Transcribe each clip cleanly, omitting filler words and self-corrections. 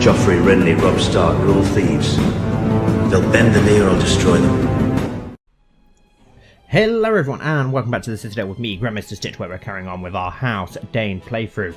Joffrey, Renly, Robb Stark, they're all thieves. They'll bend the knee or I'll destroy them. Hello everyone and welcome back to the Citadel with me, Grand Maester Stitch, where we're carrying on with our House Dayne playthrough.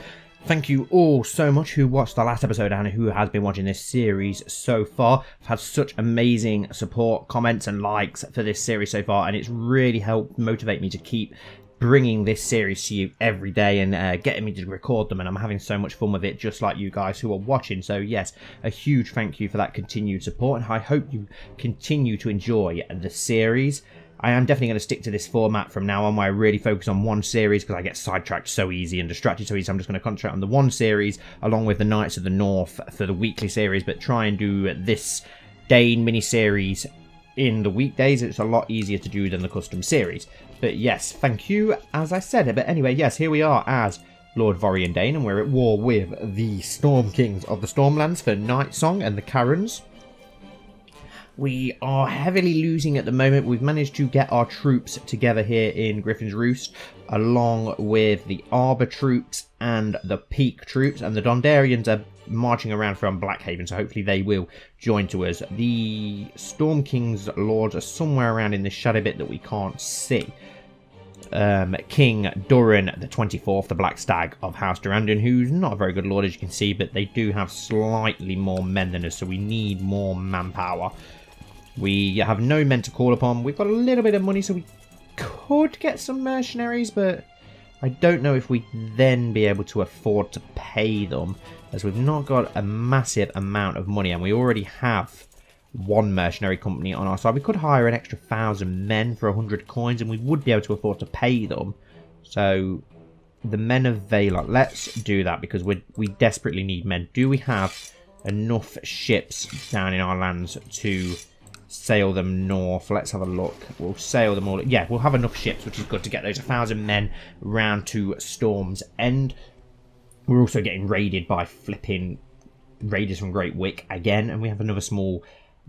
Thank you all so much who watched the last episode and who has been watching this series so far. I've had such amazing support, comments and likes for this series so far, and it's really helped motivate me to keep bringing this series to you every day and getting me to record them, and I'm having so much fun with it, just like you guys who are watching. So yes, a huge thank you for that continued support, and I hope you continue to enjoy the series. I am definitely going to stick to this format from now on, where I really focus on one series because I get sidetracked so easy and distracted so easy. So I'm just going to concentrate on the one series along with the Knights of the North for the weekly series, but try and do this Dayne mini-series in the weekdays. It's a lot easier to do than the custom series. But yes, thank you, as I said. But anyway, yes, here we are as Lord Vorian Dayne, and we're at war with the Storm Kings of the Stormlands for Nightsong and the Carons. We are heavily losing at the moment. We've managed to get our troops together here in Griffin's Roost, along with the Arbor troops and the Peak troops, and the Dondarrions are marching around from Blackhaven, so hopefully they will join to us. The Storm King's lords are somewhere around in this shadow bit that we can't see. King Durin the 24th, the Black Stag of House Durandon, who's not a very good lord as you can see, but they do have slightly more men than us, so we need more manpower. We have no men to call upon. We've got a little bit of money, so we could get some mercenaries, but I don't know if we'd then be able to afford to pay them, as we've not got a massive amount of money, and we already have one mercenary company on our side. We could hire an extra 1,000 men for 100 coins, and we would be able to afford to pay them. So the men of Valar, let's do that, because we desperately need men. Do we have enough ships down in our lands to sail them north? Let's have a look. We'll sail them all. Yeah, we'll have enough ships, which is good to get those 1,000 men round to Storm's End. We're also getting raided by flipping raiders from Great Wick again, and we have another small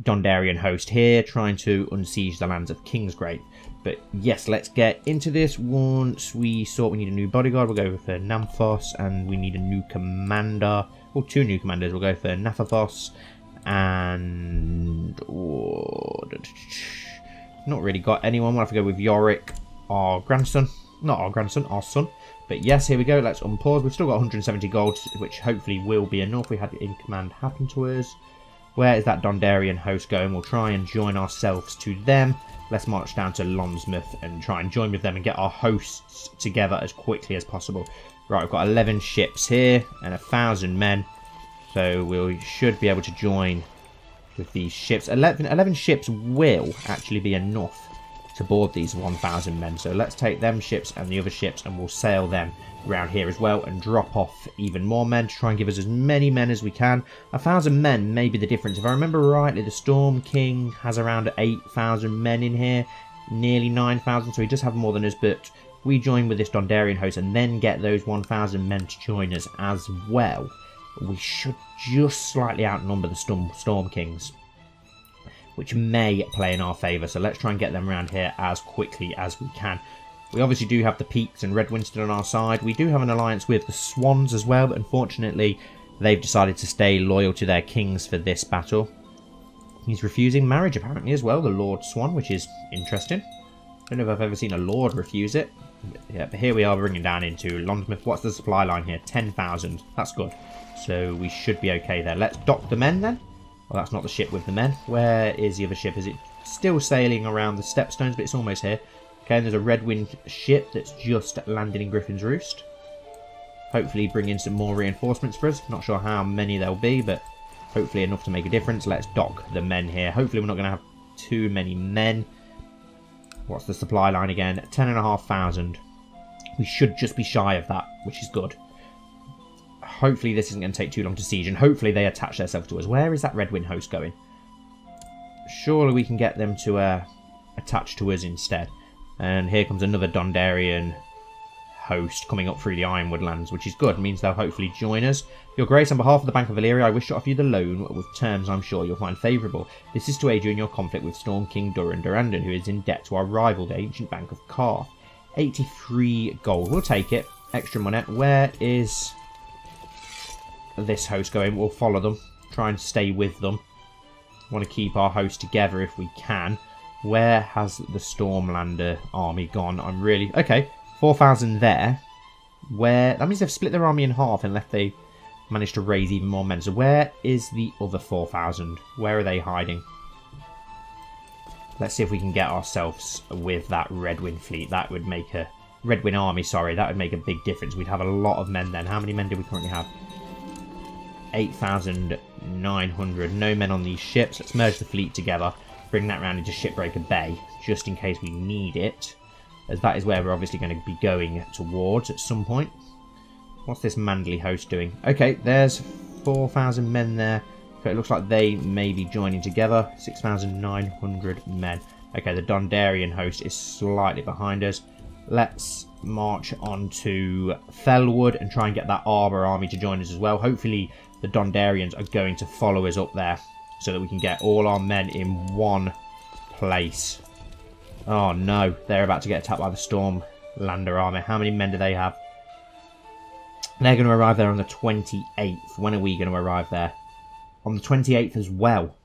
Dondarrion host here trying to unsiege the lands of Kingsgrave. But yes, let's get into this. Once we sort we need a new bodyguard, we'll go for Namphos, and we need a new commander. Well, two new commanders. We'll go for Nafathos and not really got anyone. We'll have to go with Yorick, our grandson. Not our grandson, our son. But yes, here we go. Let's unpause. We've still got 170 gold, which hopefully will be enough. We had it in command happen to us. Where is that Dondarrion host going? We'll try and join ourselves to them. Let's march down to Longsmyth and try and join with them and get our hosts together as quickly as possible. Right, we've got 11 ships here and 1,000 men. So we should be able to join with these ships. 11 ships will actually be enough to board these 1,000 men. So let's take them ships and the other ships, and we'll sail them around here as well and drop off even more men to try and give us as many men as we can. 1,000 men may be the difference. If I remember rightly, the Storm King has around 8,000 men in here, nearly 9,000, so he does have more than us. But we join with this Dondarrion host and then get those 1,000 men to join us as well, we should just slightly outnumber the Storm Kings, which may play in our favour. So let's try and get them around here as quickly as we can. We obviously do have the Peaks and Red Winston on our side. We do have an alliance with the Swans as well, but unfortunately they've decided to stay loyal to their kings for this battle. He's refusing marriage apparently as well, the Lord Swan, which is interesting. I don't know if I've ever seen a Lord refuse it. Yeah, but here we are bringing down into Longsmyth. What's the supply line here? 10,000. That's good. So we should be okay there. Let's dock the men then. Well, that's not the ship with the men. Where is the other ship? Is it still sailing around the Stepstones? But it's almost here. Okay, and there's a Red Wind ship that's just landed in Griffin's Roost. Hopefully bring in some more reinforcements for us. Not sure how many there'll be, but hopefully enough to make a difference. Let's dock the men here. Hopefully we're not going to have too many men. What's the supply line again? 10,500. We should just be shy of that, which is good. Hopefully this isn't going to take too long to siege, and hopefully they attach themselves to us. Where is that Red Wind host going? Surely we can get them to attach to us instead. And here comes another Dondarrion host coming up through the Ironwood lands, which is good. It means they'll hopefully join us. Your Grace, on behalf of the Bank of Valyria, I wish to offer you the loan with terms I'm sure you'll find favourable. This is to aid you in your conflict with Storm King Durin Durandon, who is in debt to our rival, the ancient Bank of Karth. 83 gold. We'll take it. Extra money. Where is this host going? We'll follow them. try and stay with them. Want to keep our host together if we can. Where has the Stormlander army gone? I'm really... Okay, 4,000 there. Where... That means they've split their army in half unless they managed to raise even more men. So where is the other 4,000? Where are they hiding? Let's see if we can get ourselves with that Redwing fleet. That would make a... Redwing army, sorry. That would make a big difference. We'd have a lot of men then. How many men do we currently have? 8,900. No men on these ships. Let's merge the fleet together. Bring that round into Shipbreaker Bay, just in case we need it. As that is where we're obviously going to be going towards at some point. What's this Manderley host doing? Okay, there's 4,000 men there. Okay, it looks like they may be joining together. 6,900 men. Okay, the Dondarian host is slightly behind us. Let's march on to Fellwood and try and get that Arbor army to join us as well. Hopefully the Dondarians are going to follow us up there so that we can get all our men in one place. Oh no, they're about to get attacked by the Stormlander army. How many men do they have? They're going to arrive there on the 28th. When are we going to arrive there? On the 28th as well.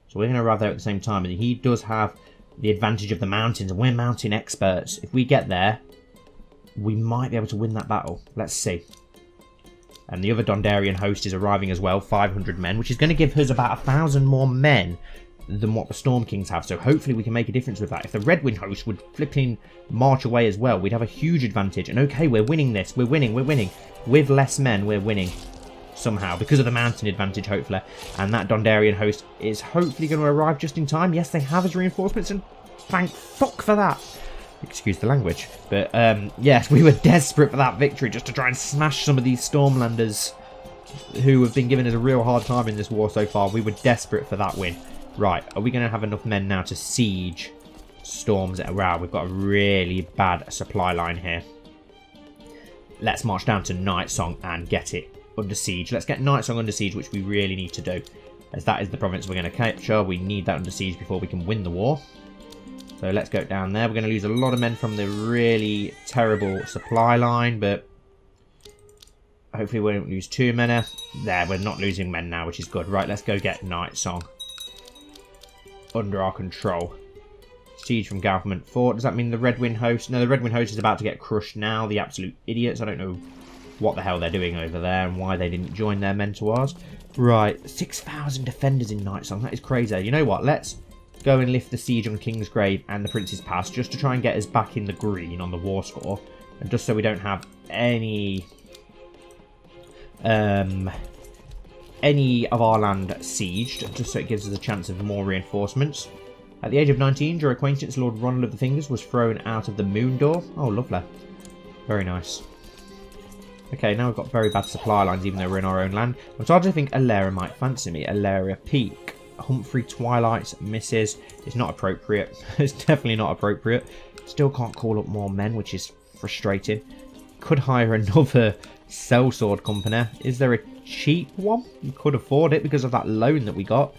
So we're going to arrive there at the same time. And he does have the advantage of the mountains, and we're mountain experts. If we get there, we might be able to win that battle. Let's see. And the other Dondarian host is arriving as well, 500 men, which is going to give us about 1,000 more men than what the Storm Kings have. So hopefully we can make a difference with that. If the Redwing host would flipping march away as well, we'd have a huge advantage. And okay, we're winning this. We're winning. With less men, we're winning. Somehow, because of the mountain advantage, hopefully. And that Dondarian host is hopefully going to arrive just in time. Yes, they have as reinforcements, and thank fuck for that. Excuse the language. But, yes, we were desperate for that victory just to try and smash some of these Stormlanders who have been giving us a real hard time in this war so far. We were desperate for that win. Right, are we going to have enough men now to siege Storms? Wow, we've got a really bad supply line here. Let's march down to Nightsong and get it under siege. Let's get Nightsong under siege, which we really need to do, as that is the province we're going to capture. We need that under siege before we can win the war. So let's go down there. We're going to lose a lot of men from the really terrible supply line, but hopefully we won't lose too many. There, we're not losing men now, which is good. Right, let's go get Nightsong under our control. Siege from Government Fort. Does that mean the Redwing host? No, the Redwing host is about to get crushed now. The absolute idiots. I don't know what the hell they're doing over there and why they didn't join their men to ours. Right, 6,000 defenders in Nightsong. That is crazy. You know what? Let's go and lift the siege on Kingsgrave and the Prince's Pass just to try and get us back in the green on the war score, and just so we don't have any of our land sieged, just so it gives us a chance of more reinforcements. At the age of 19, your acquaintance Lord Ronald of the Fingers was thrown out of the Moon Door. Oh, lovely. Very nice. Okay, now we've got very bad supply lines, even though we're in our own land. I'm starting to think Alara might fancy me. Alara Peak. Humphrey Twilight misses. It's not appropriate. It's definitely not appropriate. Still can't call up more men, which is frustrating. Could hire another sellsword company. Is there a cheap one? You could afford it because of that loan that we got.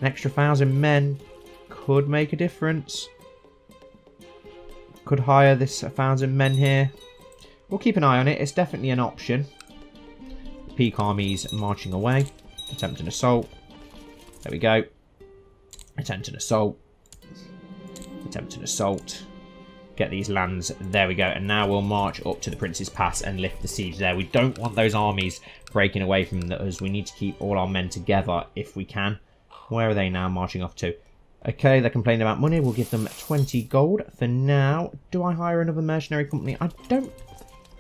An extra 1,000 men could make a difference. Could hire this 1,000 men here. We'll keep an eye on it. It's definitely an option. The Peak army's marching away. Attempt an assault. There we go. Attempt an assault. Attempt an assault. Get these lands. There we go. And now we'll march up to the Prince's Pass and lift the siege there. We don't want those armies breaking away from us. We need to keep all our men together if we can. Where are they now marching off to? Okay, they're complaining about money. We'll give them 20 gold for now. Do I hire another mercenary company? I don't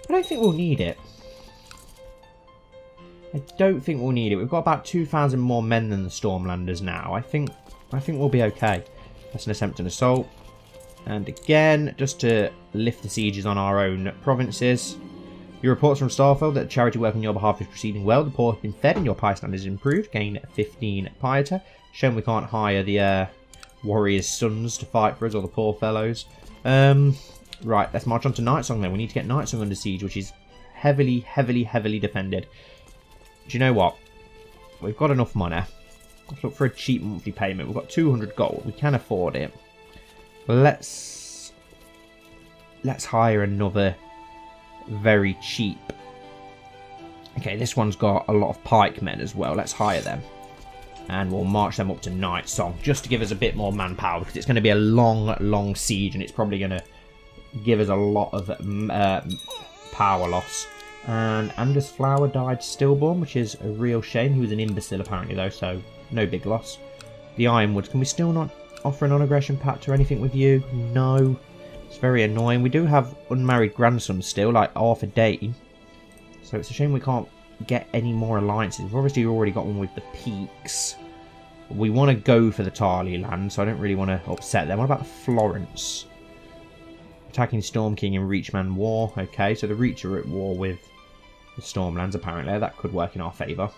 think we'll need it. I don't think we'll need it. We've got about 2,000 more men than the Stormlanders now. I think we'll be okay. That's an attempt an assault. And again, just to lift the sieges on our own provinces. Your reports from Starfell that charity work on your behalf is proceeding well. The poor have been fed and your pie standard is improved. Gain 15 piety. Shame we can't hire the warriors' sons to fight for us, or the poor fellows. Right, let's march on to Nightsong then. We need to get Nightsong under siege, which is heavily defended. Do you know what? We've got enough money. Let's look for a cheap monthly payment. We've got 200 gold. We can afford it. Let's hire another very cheap. Okay, this one's got a lot of pikemen as well. Let's hire them. And we'll march them up to Nightsong just to give us a bit more manpower, because it's going to be a long siege and it's probably going to give us a lot of power loss. And Anders Flower died stillborn, which is a real shame. He was an imbecile apparently though, so no big loss. The Ironwoods, can we still not offer a non-aggression pact or anything with you? No. It's very annoying. We do have unmarried grandsons still, like House Dayne. So it's a shame we can't get any more alliances. We've obviously already got one with the Peaks. We want to go for the Tarly land, so I don't really want to upset them. What about the Florence? Attacking Storm King in Reachman War. Okay, so the Reach are at war with the Stormlands apparently. That could work in our favour.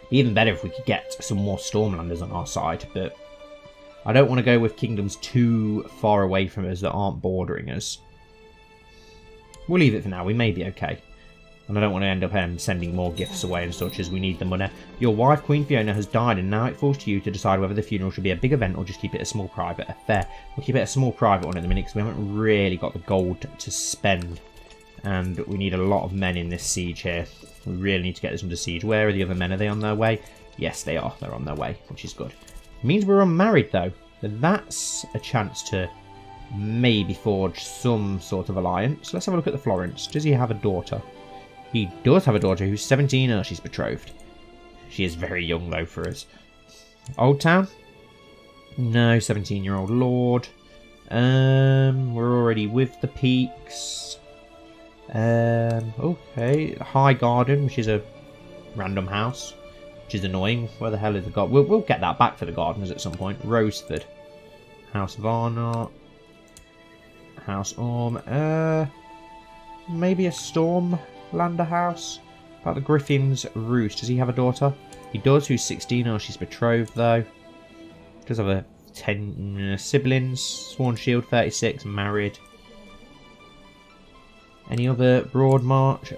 Be even better if we could get some more Stormlanders on our side, but I don't want to go with kingdoms too far away from us that aren't bordering us. We'll leave it for now. We may be okay. And I don't want to end up sending more gifts away and such, as we need the money. Your wife, Queen Fiona, has died, and now it falls to you to decide whether the funeral should be a big event or just keep it a small private affair. We'll keep it a small private one at the minute, because we haven't really got the gold to spend. And we need a lot of men in this siege here. We really need to get this under siege. Where are the other men? Are they on their way? Yes, they are. They're on their way, which is good. It means we're unmarried, though. That's a chance to maybe forge some sort of alliance. Let's have a look at the Florence. Does he have a daughter? He does have a daughter who's 17 and she's betrothed. She is very young though for us. Old Town? No, 17-year-old lord. We're already with the Peaks. Okay, High Garden, which is a random house, which is annoying. Where the hell is the garden? We'll get that back for the gardeners at some point. Roseford, House Varnart, House Orm. Maybe a Stormlander house. About the Griffin's Roost. Does he have a daughter? He does. Who's 16? Oh, she's betrothed though. Does have a 10 siblings. Sworn Shield 36. Married. Any other Broadmarch?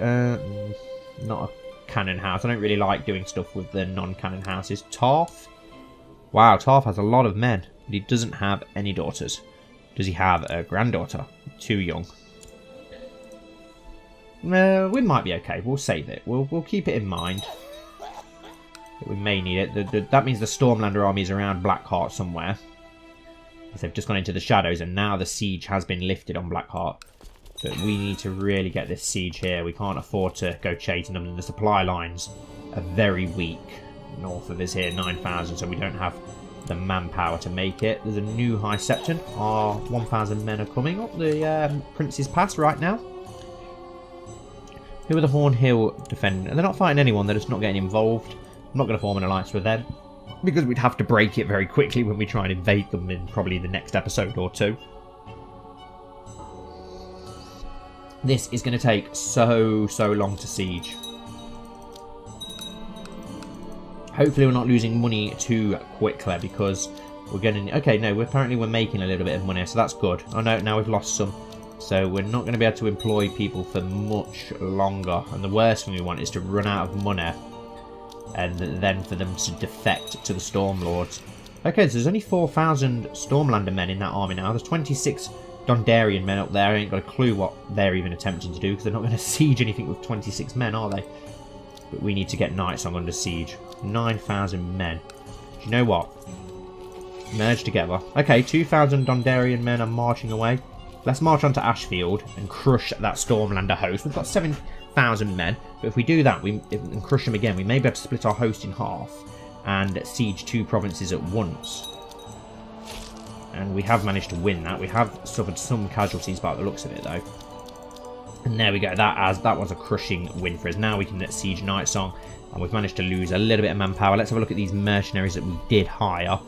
Not a cannon house. I don't really like doing stuff with the non-cannon houses. Tarth? Wow, Tarth has a lot of men, but he doesn't have any daughters. Does he have a granddaughter? Too young. We might be okay. We'll save it. We'll keep it in mind. We may need it. That means the Stormlander army is around Blackheart somewhere. They've just gone into the shadows, and now the siege has been lifted on Blackheart. But we need to really get this siege here. We can't afford to go chasing them, and the supply lines are very weak. North of us here, 9,000, so we don't have the manpower to make it. There's a new High Septon. Our 1,000 men are coming up the Prince's Pass right now. Who are the Horn Hill defending? They're not fighting anyone, they're just not getting involved. I'm not going to form an alliance with them, because we'd have to break it very quickly when we try and invade them in probably the next episode or two. This is going to take so long to siege. Hopefully we're not losing money too quickly, because we're getting... Okay, no, apparently we're making a little bit of money, so that's good. Oh no, now we've lost some. So we're not going to be able to employ people for much longer. And the worst thing we want is to run out of money, and then for them to defect to the Stormlords. Okay, so there's only 4,000 Stormlander men in that army now. There's 26 Dondarian men up there. I ain't got a clue what they're even attempting to do, because they're not going to siege anything with 26 men, are they? But we need to get Nightsong under siege. 9,000 men. Do you know what? Merge together. Okay, 2,000 Dondarian men are marching away. Let's march on to Ashfield and crush that Stormlander host. We've got 7,000 men, but if we do that and crush them again, we may be able to split our host in half and siege 2 provinces at once. And we have managed to win that. We have suffered some casualties by the looks of it, though. And there we go. That was a crushing win for us. Now we can siege Nightsong, and we've managed to lose a little bit of manpower. Let's have a look at these mercenaries that we did hire.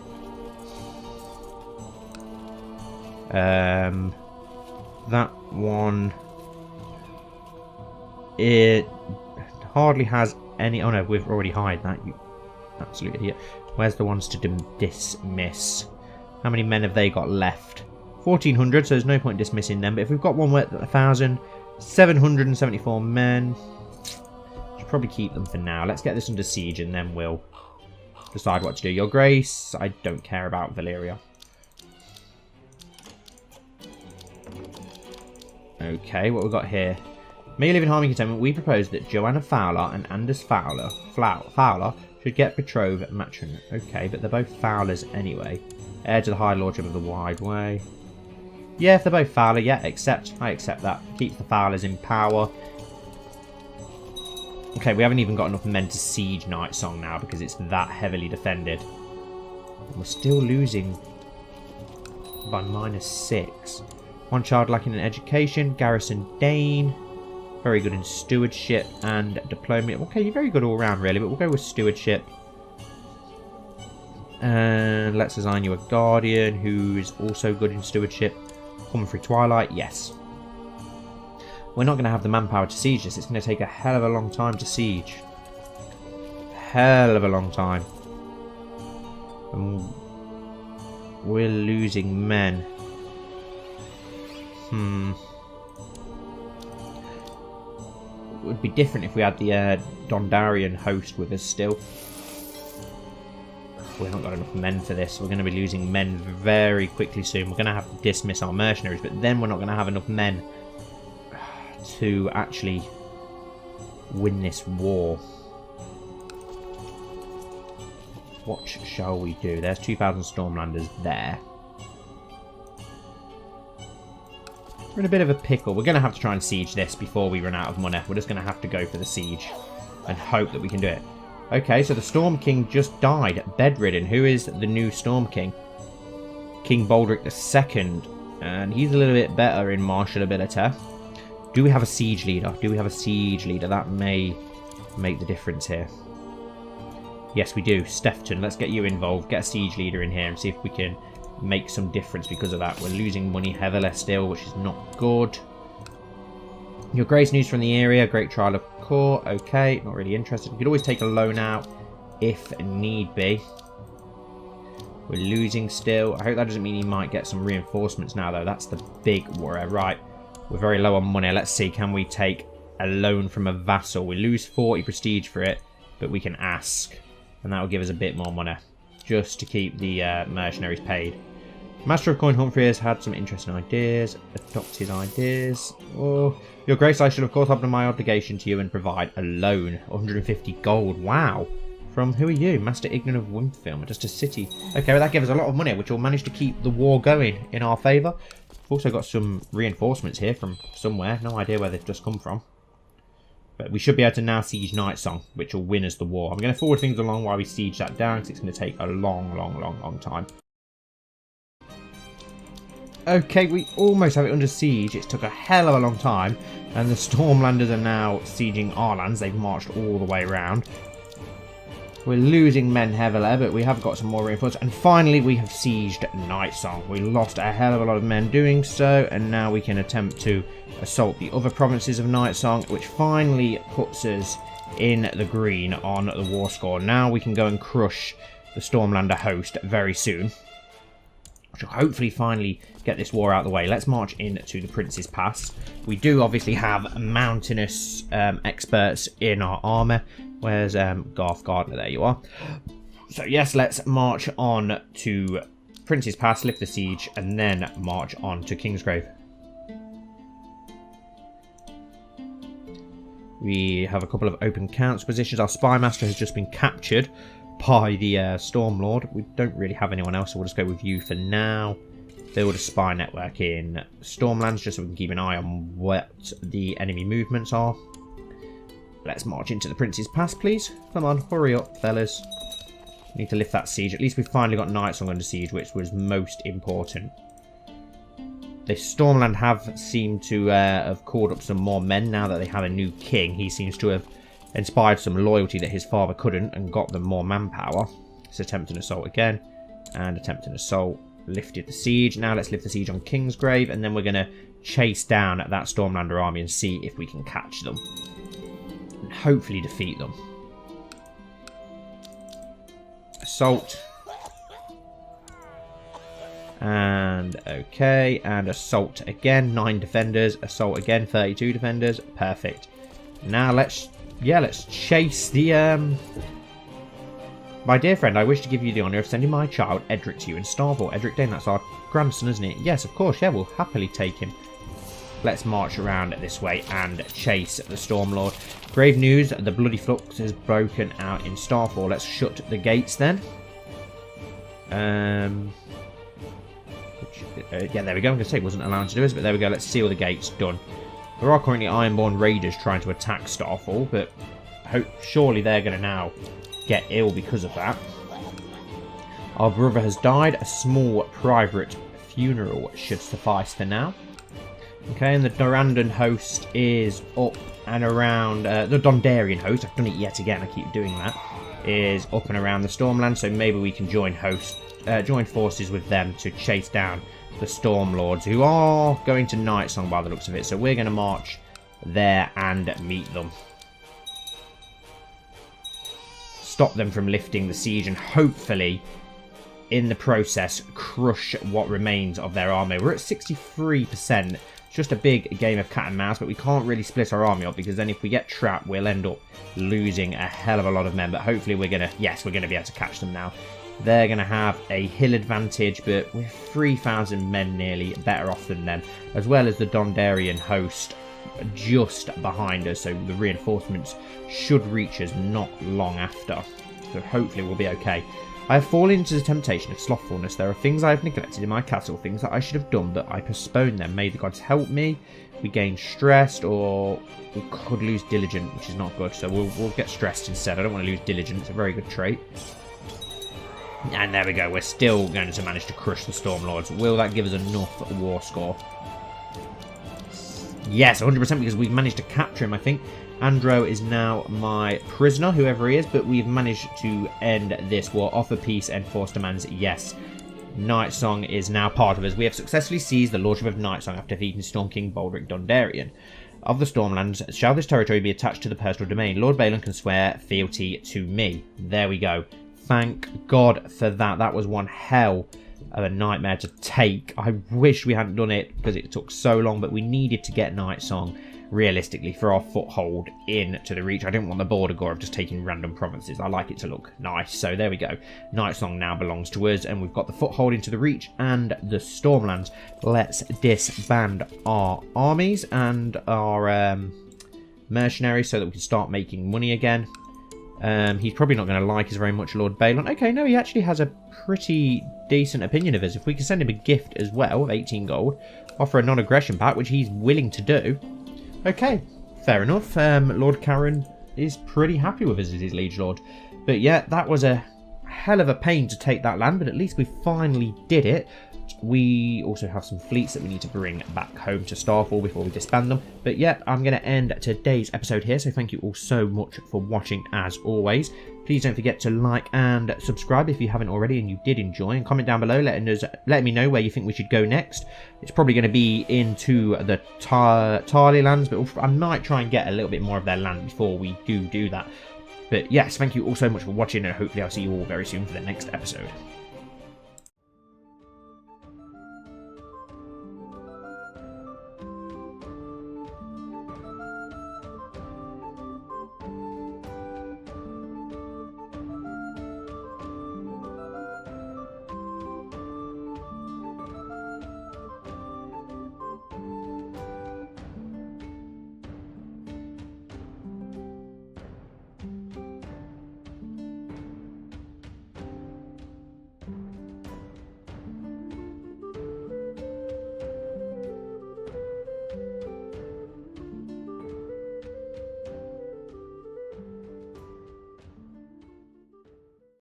That one, it hardly has any... Oh no, we've already hired that, you absolute idiot. Where's the ones to dismiss? How many men have they got left? 1,400, so there's no point dismissing them. But if we've got one worth 1,774 men, should probably keep them for now. Let's get this under siege, and then we'll decide what to do. Your Grace, I don't care about Valyria. Okay, what we've got here. May you live in harmony and contentment. We propose that Joanna Fowler and Anders Fowler Should get betrothed matron. Okay, but they're both Fowlers anyway. Heir to the High Lordship of the Wide Way. Yeah, if they're both Fowler, yeah, I accept that. Keeps the Fowlers in power. Okay, we haven't even got enough men to siege Nightsong now because it's that heavily defended. We're still losing by -6. One child lacking in education. Garrison Dayne. Very good in stewardship and diplomacy. Okay, you're very good all round really, but we'll go with stewardship. And let's assign you a guardian who is also good in stewardship. Common through Twilight, yes. We're not going to have the manpower to siege this. It's going to take a hell of a long time to siege. Hell of a long time. And we're losing men. It would be different if we had the Dondarian host with us still. We haven't got enough men for this. We're going to be losing men very quickly soon. We're going to have to dismiss our mercenaries, but then we're not going to have enough men to actually win this war. What shall we do? There's 2,000 Stormlanders there. We're in a bit of a pickle. We're going to have to try and siege this before we run out of money. We're just going to have to go for the siege and hope that we can do it. Okay, so the Storm King just died, bedridden. Who is the new Storm King? King Baldric II. And he's a little bit better in martial ability. Do we have a siege leader? Do we have a siege leader? That may make the difference here. Yes, we do. Stefton, let's get you involved. Get a siege leader in here and see if we can make some difference because of that. We're losing money heavily still, which is not good. Your Grace news from the area. Great trial of court. Okay, not really interested. We could always take a loan out if need be. We're losing still. I hope that doesn't mean he might get some reinforcements now, though. That's the big worry. Right. We're very low on money. Let's see. Can we take a loan from a vassal? We lose 40 prestige for it, but we can ask. And that will give us a bit more money. Just to keep the mercenaries paid. Master of Coin Humphrey has had some interesting ideas. Adopt his ideas. Oh, Your Grace, I should of course have my obligation to you and provide a loan. 150 gold. Wow. From who are you? Master Ignan of Windfilm. Just a city. Okay, well that gives us a lot of money, which will manage to keep the war going in our favour. We've also got some reinforcements here from somewhere. No idea where they've just come from. But we should be able to now siege Nightsong, which will win us the war. I'm going to forward things along while we siege that down, because it's going to take a long time. Okay, we almost have it under siege. It took a hell of a long time. And the Stormlanders are now sieging our lands. They've marched all the way around. We're losing men heavily, but we have got some more reinforcements. And finally, we have sieged Nightsong. We lost a hell of a lot of men doing so. And now we can attempt to assault the other provinces of Nightsong, which finally puts us in the green on the war score. Now we can go and crush the Stormlander host very soon, which will hopefully finally get this war out of the way. Let's march into the Prince's Pass. We do obviously have mountainous experts in our army. Where's Garth Gardner? There you are. So yes, let's march on to Prince's Pass, lift the siege, and then march on to Kingsgrave. We have a couple of open council positions. Our Spy Master has just been captured by the Stormlord. We don't really have anyone else, so we'll just go with you for now. Build a spy network in Stormlands just so we can keep an eye on what the enemy movements are. Let's march into the Prince's Pass, please. Come on, hurry up, fellas. We need to lift that siege. At least we've finally got Nightsong under siege, which was most important. The Stormland have seemed to have called up some more men now that they have a new king. He seems to have inspired some loyalty that his father couldn't and got them more manpower. Let's attempt an assault again. And attempt an assault. Lifted the siege. Now let's lift the siege on Kingsgrave. And then we're going to chase down that Stormlander army and see if we can catch them. And hopefully defeat them. Assault. And okay. And assault again. 9 defenders. Assault again. 32 defenders. Perfect. Now let's chase the my dear friend, I wish to give you the honour of sending my child Edric to you in Starville. Edric Dayne, that's our grandson, isn't it? Yes, of course, yeah, we'll happily take him. let's march around this way and chase the Stormlord. Grave news, the bloody flux has broken out in Starfall. Let's shut the gates then. Yeah, there we go. I'm going to say it wasn't allowed to do this, but there we go. Let's seal the gates. Done. There are currently Ironborn Raiders trying to attack Starfall, but surely they're going to now get ill because of that. Our brother has died. A small private funeral should suffice for now. Okay, and the Dorandan host is up and around. The Dondarian host, I've done it yet again, I keep doing that, is up and around the Stormland, so maybe we can join forces with them to chase down the Stormlords, who are going to Nightsong by the looks of it. So we're going to march there and meet them. Stop them from lifting the siege and hopefully, in the process, crush what remains of their army. We're at 63%. It's just a big game of cat and mouse, but we can't really split our army up because then if we get trapped, we'll end up losing a hell of a lot of men. But hopefully we're going to be able to catch them now. They're going to have a hill advantage, but we're 3,000 men nearly better off than them, as well as the Dondarian host just behind us, so the reinforcements should reach us not long after. So hopefully we'll be okay. I have fallen into the temptation of slothfulness. There are things I have neglected in my castle, things that I should have done, but I postponed them. May the gods help me. We gain stressed, or we could lose diligent, which is not good. So we'll get stressed instead. I don't want to lose diligent. It's a very good trait. And there we go. We're still going to manage to crush the Stormlords. Will that give us enough war score? Yes, 100%, because we've managed to capture him, I think. Andro is now my prisoner, whoever he is, but we've managed to end this war. Offer peace, enforce demands, yes. Nightsong is now part of us. We have successfully seized the lordship of Nightsong after defeating Storm King Baldric Dondarian. Of the Stormlands, shall this territory be attached to the personal domain? Lord Balon can swear fealty to me. There we go. Thank God for that. That was one hell of a nightmare to take. I wish we hadn't done it because it took so long, but we needed to get Nightsong realistically for our foothold into the Reach. I didn't want the border gore of just taking random provinces. I like it to look nice. So there we go. Nightsong now belongs to us, and we've got the foothold into the Reach and the Stormlands. Let's disband our armies and our mercenaries so that we can start making money again. He's probably not going to like us very much, Lord Balon. Okay, no, he actually has a pretty decent opinion of us. If we can send him a gift as well of 18 gold, offer a non-aggression pact, which he's willing to do. Okay, fair enough. Lord Karen is pretty happy with us as his liege lord. But yeah, that was a hell of a pain to take that land, but at least we finally did it. We also have some fleets that we need to bring back home to Starfall before we disband them. But yeah, I'm going to end today's episode here, so thank you all so much for watching as always. Please don't forget to like and subscribe if you haven't already and you did enjoy, and comment down below letting me know where you think we should go next. It's probably going to be into the Tarly lands, but I might try and get a little bit more of their land before we do that. But yes, thank you all so much for watching, and hopefully I'll see you all very soon for the next episode.